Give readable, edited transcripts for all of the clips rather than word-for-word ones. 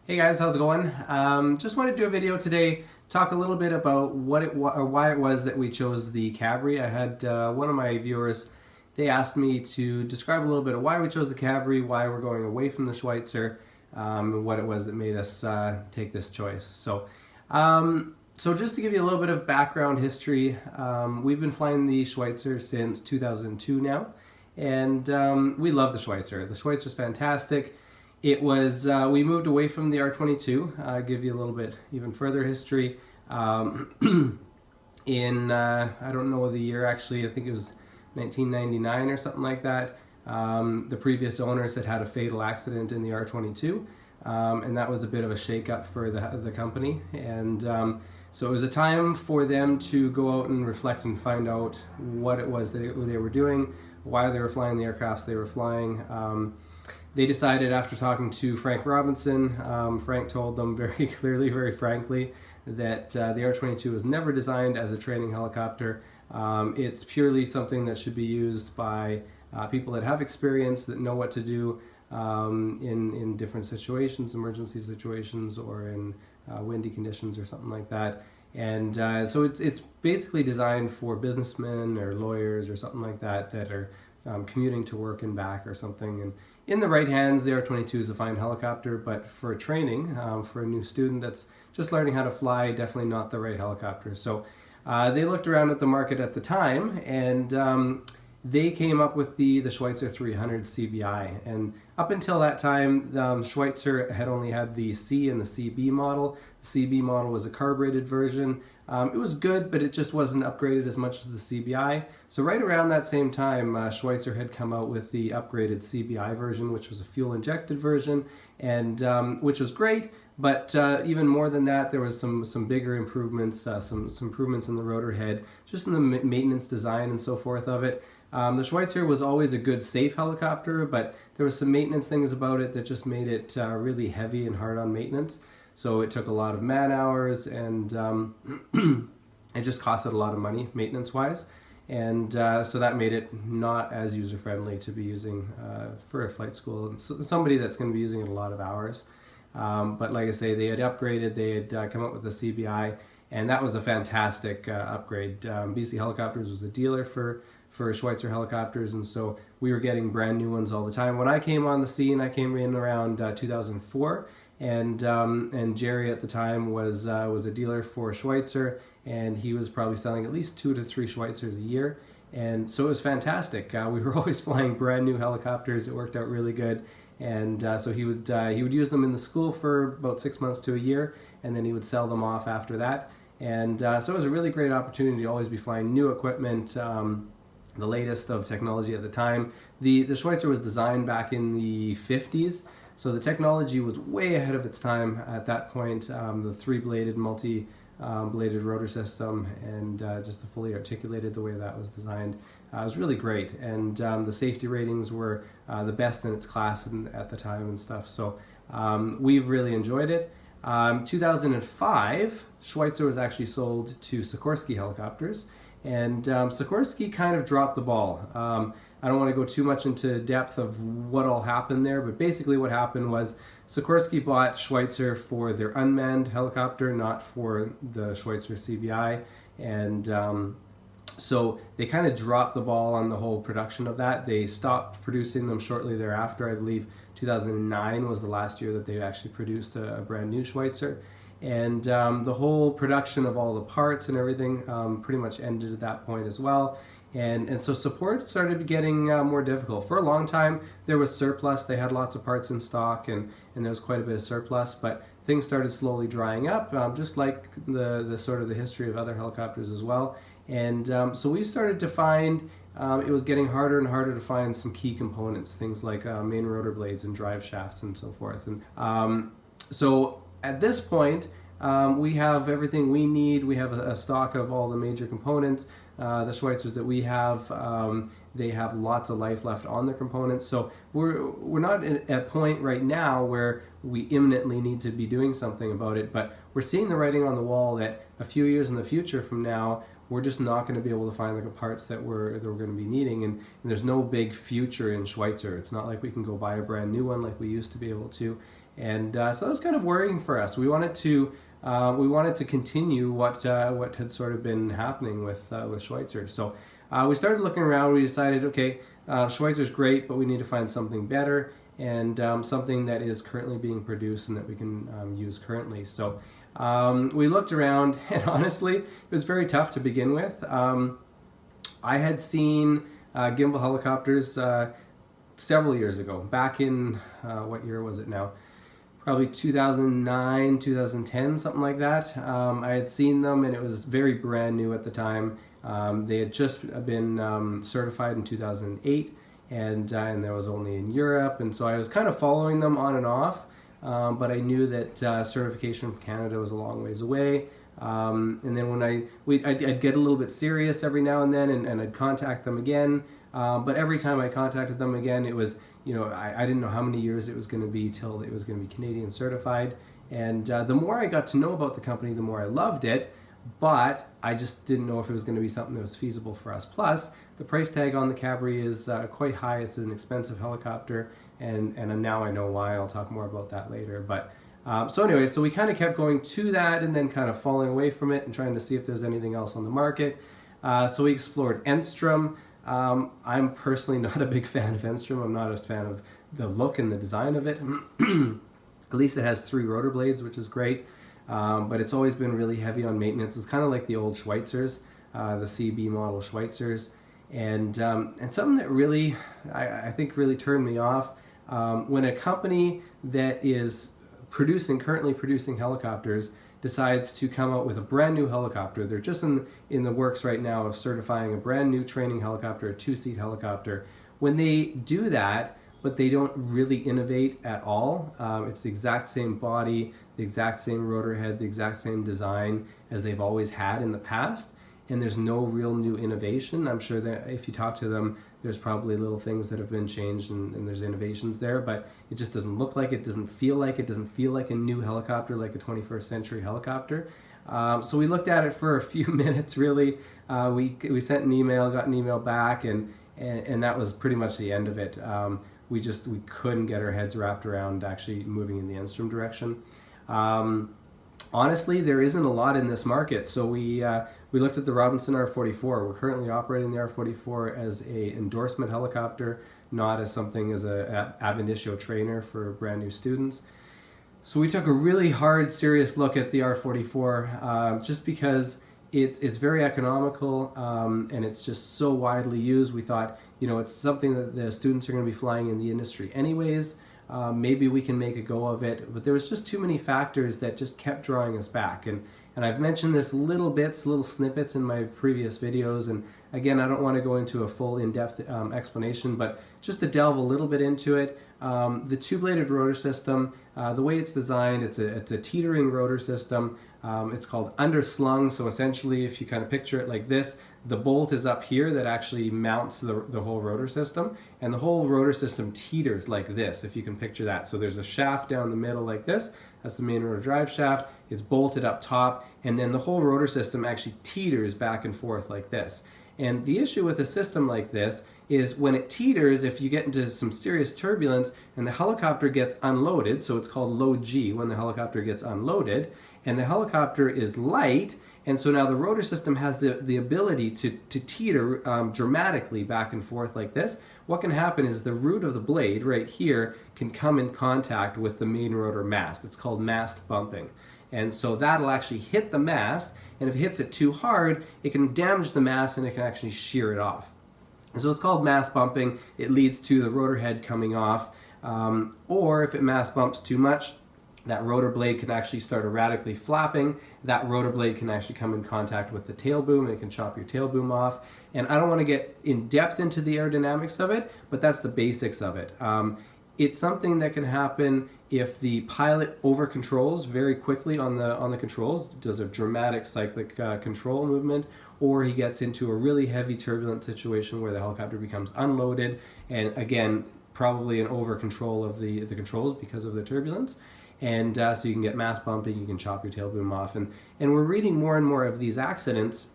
Hey guys, how's it going? Just wanted to do a video today, talk a little bit about why it was that we chose the Cabri. I had one of my viewers, they asked me to describe a little bit of why we chose the Cabri, why we're going away from the Schweitzer, and what it was that made us take this choice. So just to give you a little bit of background history, we've been flying the Schweitzer since 2002 now, and we love the Schweitzer. The Schweitzer's fantastic. It was, we moved away from the R22, give you a little bit even further history. I don't know the year actually, I think it was 1999 or something like that. The previous owners had a fatal accident in the R22, and that was a bit of a shake-up for the company. And so it was a time for them to go out and reflect and find out what it was they were doing, why they were flying the aircrafts they were flying. They decided after talking to Frank Robinson, Frank told them very clearly, very frankly, that the R-22 was never designed as a training helicopter. It's purely something that should be used by people that have experience, that know what to do in different situations, emergency situations, or in windy conditions or something like that. And so it's basically designed for businessmen or lawyers or something like that that are commuting to work and back or something. And in the right hands, the R-22 is a fine helicopter, but for training, for a new student that's just learning how to fly, definitely not the right helicopter. So they looked around at the market at the time, and they came up with the Schweitzer 300 CBI. And up until that time, Schweitzer had only had the C and the CB model. The CB model was a carbureted version. It was good, but it just wasn't upgraded as much as the CBI. So right around that same time, Schweitzer had come out with the upgraded CBI version, which was a fuel-injected version, and which was great. But even more than that, there was some bigger improvements, some improvements in the rotor head, just in the maintenance design and so forth of it. The Schweitzer was always a good, safe helicopter, but there was some maintenance things about it that just made it really heavy and hard on maintenance. So it took a lot of man hours, and it just costed a lot of money maintenance-wise. And so that made it not as user-friendly to be using for a flight school. Somebody that's going to be using it a lot of hours. But like I say, they had upgraded, they had come up with the CBI, and that was a fantastic upgrade. BC Helicopters was a dealer for Schweitzer helicopters, and so we were getting brand new ones all the time. When I came on the scene, I came in around 2004, and Jerry at the time was a dealer for Schweitzer, and he was probably selling at least 2 to 3 Schweitzers a year. And so it was fantastic. We were always flying brand new helicopters. It worked out really good. And so he would use them in the school for about 6 months to a year, and then he would sell them off after that. And so it was a really great opportunity to always be flying new equipment, the latest of technology at the time. The Schweitzer was designed back in the 50s, so the technology was way ahead of its time at that point. The 3-bladed, multi-bladed rotor system, and just the fully articulated, the way that was designed, was really great. And the safety ratings were the best in its class at the time and stuff. So we've really enjoyed it. 2005, Schweitzer was actually sold to Sikorsky Helicopters, and Sikorsky kind of dropped the ball. I don't want to go too much into depth of what all happened there, but basically what happened was Sikorsky bought Schweitzer for their unmanned helicopter, not for the Schweitzer CBI, and so they kind of dropped the ball on the whole production of that. They stopped producing them shortly thereafter. I believe 2009 was the last year that they actually produced a brand new Schweitzer. And the whole production of all the parts and everything pretty much ended at that point as well. And so support started getting more difficult. For a long time, there was surplus. They had lots of parts in stock, and there was quite a bit of surplus, but things started slowly drying up, just like the sort of the history of other helicopters as well. And so we started to find it was getting harder and harder to find some key components, things like main rotor blades and drive shafts and so forth. And so at this point, we have everything we need. We have a stock of all the major components. The Schweitzers that we have, they have lots of life left on their components. So we're not at a point right now where we imminently need to be doing something about it, but we're seeing the writing on the wall that a few years in the future from now, we're just not going to be able to find the parts that we're going to be needing, and there's no big future in Schweitzer. It's not like we can go buy a brand new one like we used to be able to. And so that was kind of worrying for us. We wanted to continue what had sort of been happening with Schweitzer. So we started looking around. We decided, okay, Schweitzer's great, but we need to find something better and something that is currently being produced and that we can use currently. So we looked around, and honestly, it was very tough to begin with. I had seen gimbal helicopters several years ago, back in, what year was it now? Probably 2009, 2010, something like that. I had seen them, and it was very brand new at the time. They had just been certified in 2008, and that was only in Europe, and so I was kind of following them on and off, but I knew that certification from Canada was a long ways away. And then when I'd get a little bit serious every now and then, and I'd contact them again, but every time I contacted them again, it was, I didn't know how many years it was going to be till it was going to be Canadian certified. And the more I got to know about the company, the more I loved it, but I just didn't know if it was going to be something that was feasible for us. Plus, the price tag on the Cabri is quite high. It's an expensive helicopter, and now I know why. I'll talk more about that later. But so anyway, so we kind of kept going to that and then kind of falling away from it and trying to see if there's anything else on the market. So we explored Enstrom. I'm personally not a big fan of Enstrom. I'm not a fan of the look and the design of it. At least it has 3 rotor blades, which is great. But it's always been really heavy on maintenance. It's kind of like the old Schweitzers, the CB model Schweitzers. And something that really, I think really turned me off, when a company that is currently producing helicopters decides to come out with a brand new helicopter. They're just in the works right now of certifying a brand new training helicopter, a 2-seat helicopter. When they do that, but they don't really innovate at all, it's the exact same body, the exact same rotor head, the exact same design as they've always had in the past, and there's no real new innovation. I'm sure that if you talk to them, there's probably little things that have been changed and there's innovations there, but it just doesn't look like it, doesn't feel like it, doesn't feel like a new helicopter, like a 21st century helicopter. So we looked at it for a few minutes, really. We sent an email, got an email back, and that was pretty much the end of it. We couldn't get our heads wrapped around actually moving in the Enstrom direction. Honestly, there isn't a lot in this market, so we looked at the Robinson R44. We're currently operating the R44 as a endorsement helicopter, not as something as a ab initio trainer for brand new students. So we took a really hard, serious look at the R44, just because it's very economical, and it's just so widely used. We thought, it's something that the students are going to be flying in the industry anyways. Maybe we can make a go of it, but there was just too many factors that just kept drawing us back. And I've mentioned this little snippets in my previous videos, and again, I don't want to go into a full in-depth explanation, but just to delve a little bit into it, the 2-bladed rotor system, the way it's designed, it's a teetering rotor system. It's called underslung, so essentially if you kind of picture it like this, the bolt is up here that actually mounts the whole rotor system, and the whole rotor system teeters like this, if you can picture that. So there's a shaft down the middle like this, that's the main rotor drive shaft, it's bolted up top, and then the whole rotor system actually teeters back and forth like this. And the issue with a system like this is when it teeters, if you get into some serious turbulence and the helicopter gets unloaded, so it's called low G when the helicopter gets unloaded, and the helicopter is light, and so now the rotor system has the ability to teeter dramatically back and forth like this. What can happen is the root of the blade right here can come in contact with the main rotor mast. It's called mast bumping. And so that'll actually hit the mast, and if it hits it too hard, it can damage the mast and it can actually shear it off. And so it's called mast bumping. It leads to the rotor head coming off, or if it mast bumps too much, that rotor blade can actually start erratically flapping. That rotor blade can actually come in contact with the tail boom, and it can chop your tail boom off. And I don't want to get in depth into the aerodynamics of it, but that's the basics of it. It's something that can happen if the pilot over controls very quickly on the controls, does a dramatic cyclic control movement, or he gets into a really heavy turbulent situation where the helicopter becomes unloaded, and again, probably an over control of the controls because of the turbulence. And so you can get mast bumping, you can chop your tail boom off. And we're reading more and more of these accidents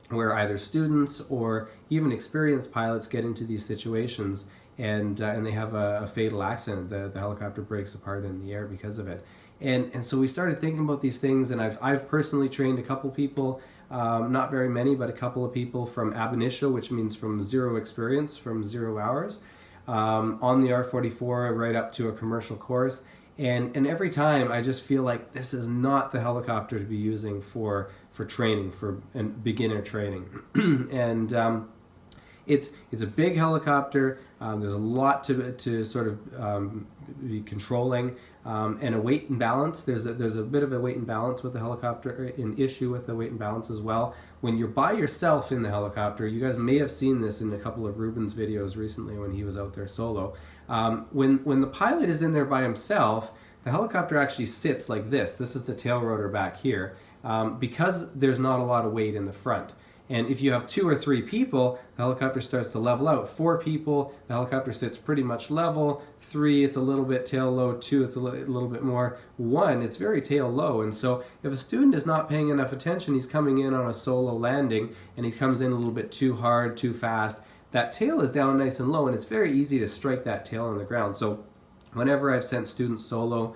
where either students or even experienced pilots get into these situations. and they have a fatal accident. The helicopter breaks apart in the air because of it. And so we started thinking about these things, and I've personally trained a couple people, not very many, but a couple of people from ab initio, which means from zero experience, from 0 hours, on the R44 right up to a commercial course. And every time I just feel like this is not the helicopter to be using for training, for beginner training. And it's a big helicopter. There's a lot to sort of be controlling, and a weight and balance. There's a bit of a weight and balance with the helicopter, an issue with the weight and balance as well. When you're by yourself in the helicopter, you guys may have seen this in a couple of Ruben's videos recently when he was out there solo. When the pilot is in there by himself, the helicopter actually sits like this. This is the tail rotor back here, because there's not a lot of weight in the front. And if you have 2 or 3 people, the helicopter starts to level out. 4 people, the helicopter sits pretty much level. 3, it's a little bit tail low. 2, it's a little bit more. 1, it's very tail low. And so if a student is not paying enough attention, he's coming in on a solo landing, and he comes in a little bit too hard, too fast, that tail is down nice and low, and it's very easy to strike that tail on the ground. So whenever I've sent students solo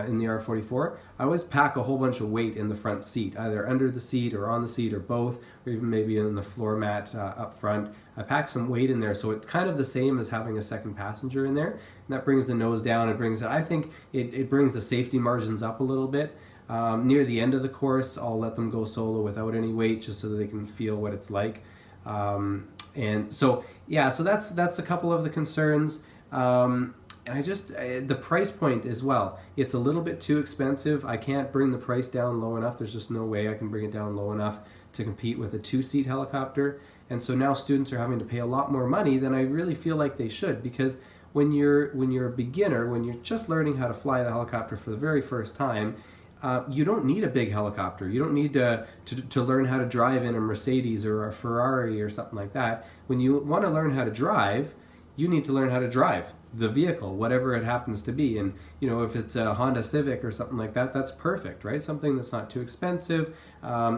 in the R44, I always pack a whole bunch of weight in the front seat, either under the seat or on the seat or both, or even maybe in the floor mat up front. I pack some weight in there, so it's kind of the same as having a second passenger in there. And that brings the nose down. I think it brings the safety margins up a little bit. Near the end of the course, I'll let them go solo without any weight, just so that they can feel what it's like. And so, yeah, so that's a couple of the concerns. And the price point as well, it's a little bit too expensive. I can't bring the price down low enough. There's just no way I can bring it down low enough to compete with a 2-seat helicopter. And so now students are having to pay a lot more money than I really feel like they should, because when you're a beginner, when you're just learning how to fly the helicopter for the very first time, you don't need a big helicopter. You don't need to learn how to drive in a Mercedes or a Ferrari or something like that. When you want to learn how to drive, you need to learn how to drive the vehicle, whatever it happens to be. And if it's a Honda Civic or something like that, that's perfect, right? Something that's not too expensive.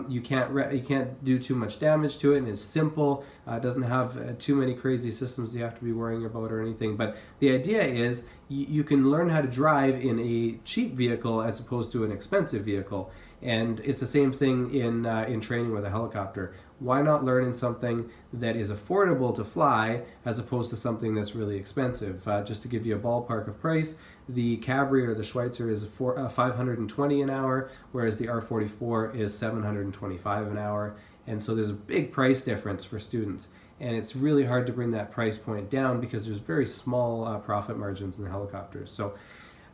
You can't do too much damage to it, and it's simple. Doesn't have too many crazy systems you have to be worrying about or anything. But the idea is you can learn how to drive in a cheap vehicle as opposed to an expensive vehicle. And it's the same thing in training with a helicopter. Why not learn in something that is affordable to fly as opposed to something that's really expensive? Just to give you a ballpark of price, the Cabri or the Schweitzer is $520 an hour, whereas the R44 is $725 an hour. And so there's a big price difference for students. And it's really hard to bring that price point down because there's very small profit margins in the helicopters. So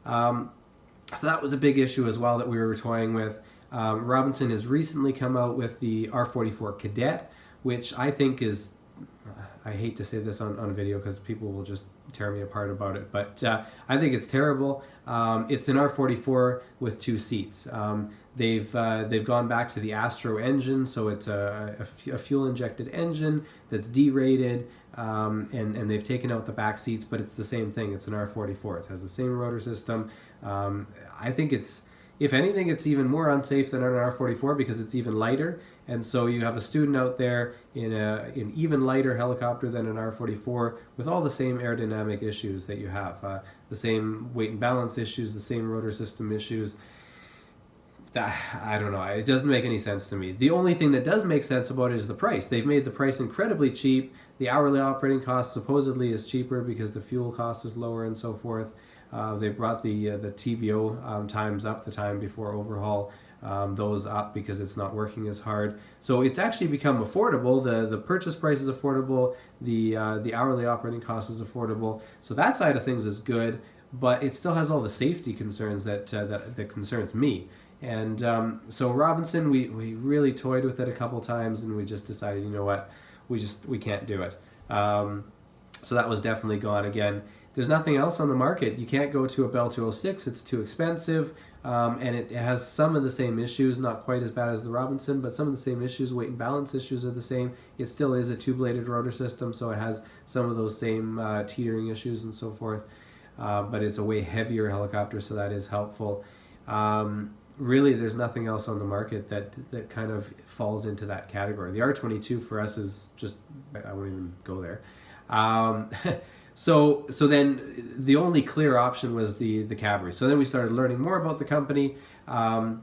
that was a big issue as well that we were toying with. Robinson has recently come out with the R44 Cadet, which I think is, I hate to say this on video because people will just tear me apart about it, but I think it's terrible. It's an R44 with 2 seats. They've gone back to the Astro engine, so it's a fuel-injected engine that's derated, and they've taken out the back seats, but it's the same thing. It's an R44. It has the same rotor system. I think if anything, it's even more unsafe than an R44 because it's even lighter. And so you have a student out there in an even lighter helicopter than an R44 with all the same aerodynamic issues that you have, the same weight and balance issues, the same rotor system issues. I don't know. It doesn't make any sense to me. The only thing that does make sense about it is the price. They've made the price incredibly cheap. The hourly operating cost supposedly is cheaper because the fuel cost is lower and so forth. They brought the TBO times up, the time before overhaul, those up because it's not working as hard. So it's actually become affordable. The purchase price is affordable. The hourly operating cost is affordable. So that side of things is good, but it still has all the safety concerns that concerns me. And so Robinson, we really toyed with it a couple times, and we just decided, you know what, we can't do it. So that was definitely gone again. There's nothing else on the market. You can't go to a Bell 206. It's too expensive, and it has some of the same issues, not quite as bad as the Robinson, but some of the same issues. Weight and balance issues are the same. It still is a 2-bladed rotor system, so it has some of those same teetering issues and so forth, but it's a way heavier helicopter, so that is helpful. Really, there's nothing else on the market that kind of falls into that category. The R22 for us is just, I won't even go there. So then the only clear option was the Cabri. So then we started learning more about the company. And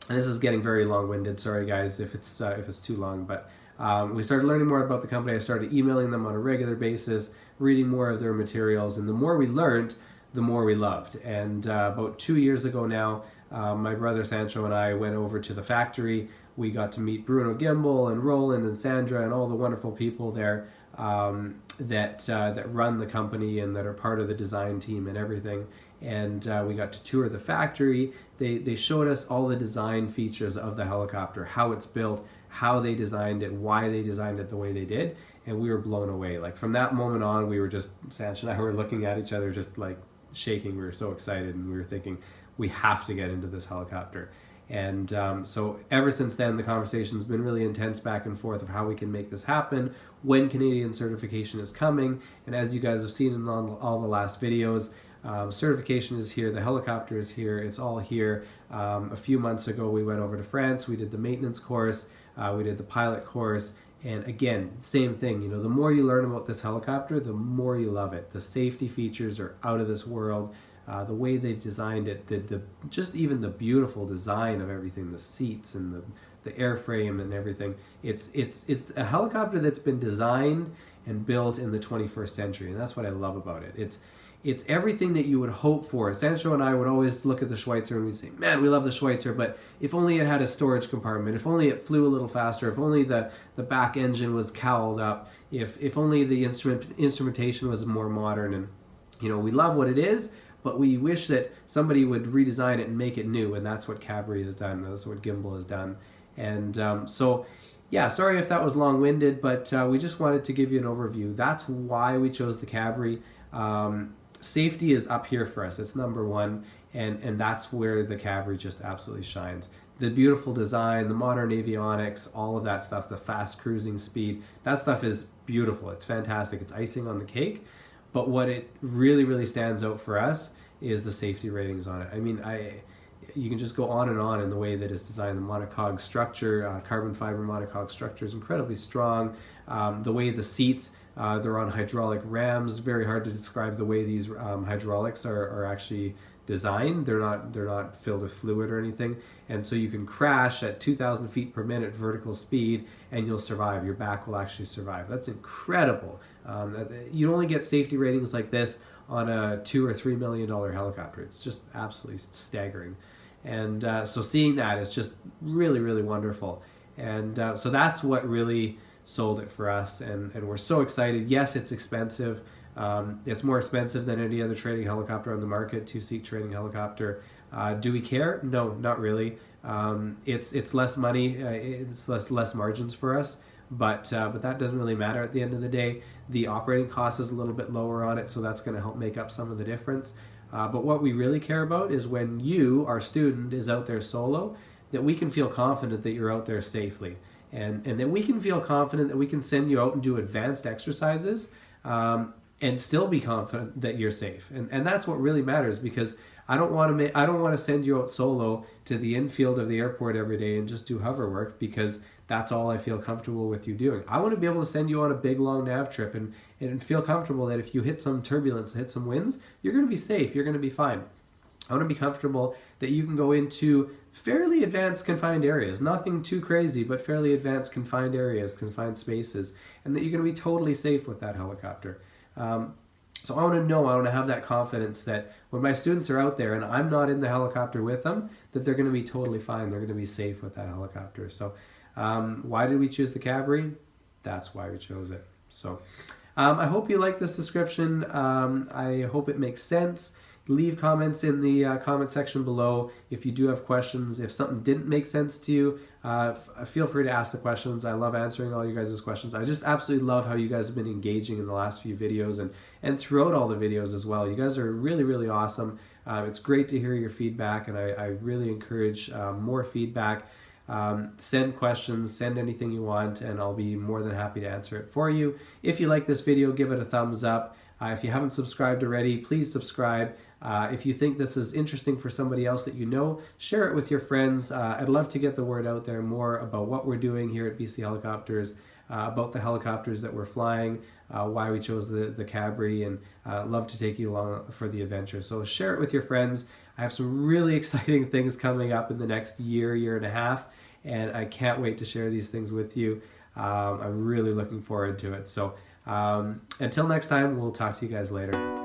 this is getting very long-winded. Sorry, guys, if it's too long. But we started learning more about the company. I started emailing them on a regular basis, reading more of their materials, and the more we learned, the more we loved. And about 2 years ago now, my brother Sancho and I went over to the factory. We got to meet Bruno Gimbel and Roland and Sandra and all the wonderful people there that run the company and that are part of the design team and everything. And we got to tour the factory. They showed us all the design features of the helicopter, how it's built, how they designed it, why they designed it the way they did, and we were blown away. Like from that moment on, we were just, Sancho and I were looking at each other just like shaking. We were so excited, and we were thinking, we have to get into this helicopter. And so ever since then, the conversation's been really intense back and forth of how we can make this happen, when Canadian certification is coming. And as you guys have seen in all the last videos, certification is here, the helicopter is here, it's all here. A few months ago, we went over to France, we did the maintenance course, we did the pilot course, and again, same thing, you know, the more you learn about this helicopter, the more you love it. The safety features are out of this world. The way they've designed it, just even the beautiful design of everything, the seats and the airframe and everything. It's a helicopter that's been designed and built in the 21st century, and that's what I love about it. It's everything that you would hope for. Sancho and I would always look at the Schweitzer and we'd say, man, we love the Schweitzer, but if only it had a storage compartment, if only it flew a little faster, if only the back engine was cowled up, if only the instrumentation was more modern. And, you know, we love what it is, but we wish that somebody would redesign it and make it new, and that's what Cabri has done. That's what Gimbel has done. And so, yeah, sorry if that was long-winded, but we just wanted to give you an overview. That's why we chose the Cabri. Safety is up here for us. It's number one, and that's where the Cabri just absolutely shines. The beautiful design, the modern avionics, all of that stuff, the fast cruising speed, that stuff is beautiful. It's fantastic. It's icing on the cake. But what it really, really stands out for us is the safety ratings on it. I mean, you can just go on and on in the way that it's designed. The monocog structure, carbon fiber monocog structure is incredibly strong. The way the seats, they're on hydraulic rams. Very hard to describe the way these hydraulics are actually designed. They're not filled with fluid or anything, and so you can crash at 2,000 feet per minute vertical speed and you'll survive. Your back will actually survive. That's incredible. You only get safety ratings like this on a $2 or $3 million helicopter. It's just absolutely staggering. And so seeing that is just really, really wonderful. And so that's what really sold it for us, and we're so excited. Yes, it's expensive. It's more expensive than any other training helicopter on the market, two-seat training helicopter. Do we care? No, not really. It's less money. It's less margins for us. But that doesn't really matter at the end of the day. The operating cost is a little bit lower on it, so that's going to help make up some of the difference. But what we really care about is when you, our student, is out there solo, that we can feel confident that you're out there safely. And that we can feel confident that we can send you out and do advanced exercises and still be confident that you're safe. And that's what really matters, because I don't want to send you out solo to the infield of the airport every day and just do hover work, because that's all I feel comfortable with you doing. I want to be able to send you on a big long nav trip and feel comfortable that if you hit some turbulence, hit some winds, you're going to be safe, you're going to be fine. I want to be comfortable that you can go into fairly advanced confined areas, nothing too crazy, but fairly advanced confined areas, confined spaces, and that you're going to be totally safe with that helicopter. So I want to have that confidence that when my students are out there and I'm not in the helicopter with them, that they're going to be totally fine. They're going to be safe with that helicopter. So why did we choose the Cabri? That's why we chose it. So I hope you like this description. I hope it makes sense. Leave comments in the comment section below if you do have questions. If something didn't make sense to you, feel free to ask the questions. I love answering all you guys' questions. I just absolutely love how you guys have been engaging in the last few videos and throughout all the videos as well. You guys are really, really awesome. It's great to hear your feedback, and I really encourage more feedback. Send questions, send anything you want, and I'll be more than happy to answer it for you. If you like this video, give it a thumbs up. If you haven't subscribed already, please subscribe. If you think this is interesting for somebody else that you know, share it with your friends. I'd love to get the word out there more about what we're doing here at BC Helicopters. about the helicopters that we're flying, why we chose the Cabri, and love to take you along for the adventure. So share it with your friends. I have some really exciting things coming up in the next year and a half, and I can't wait to share these things with you. I'm really looking forward to it. So until next time, we'll talk to you guys later.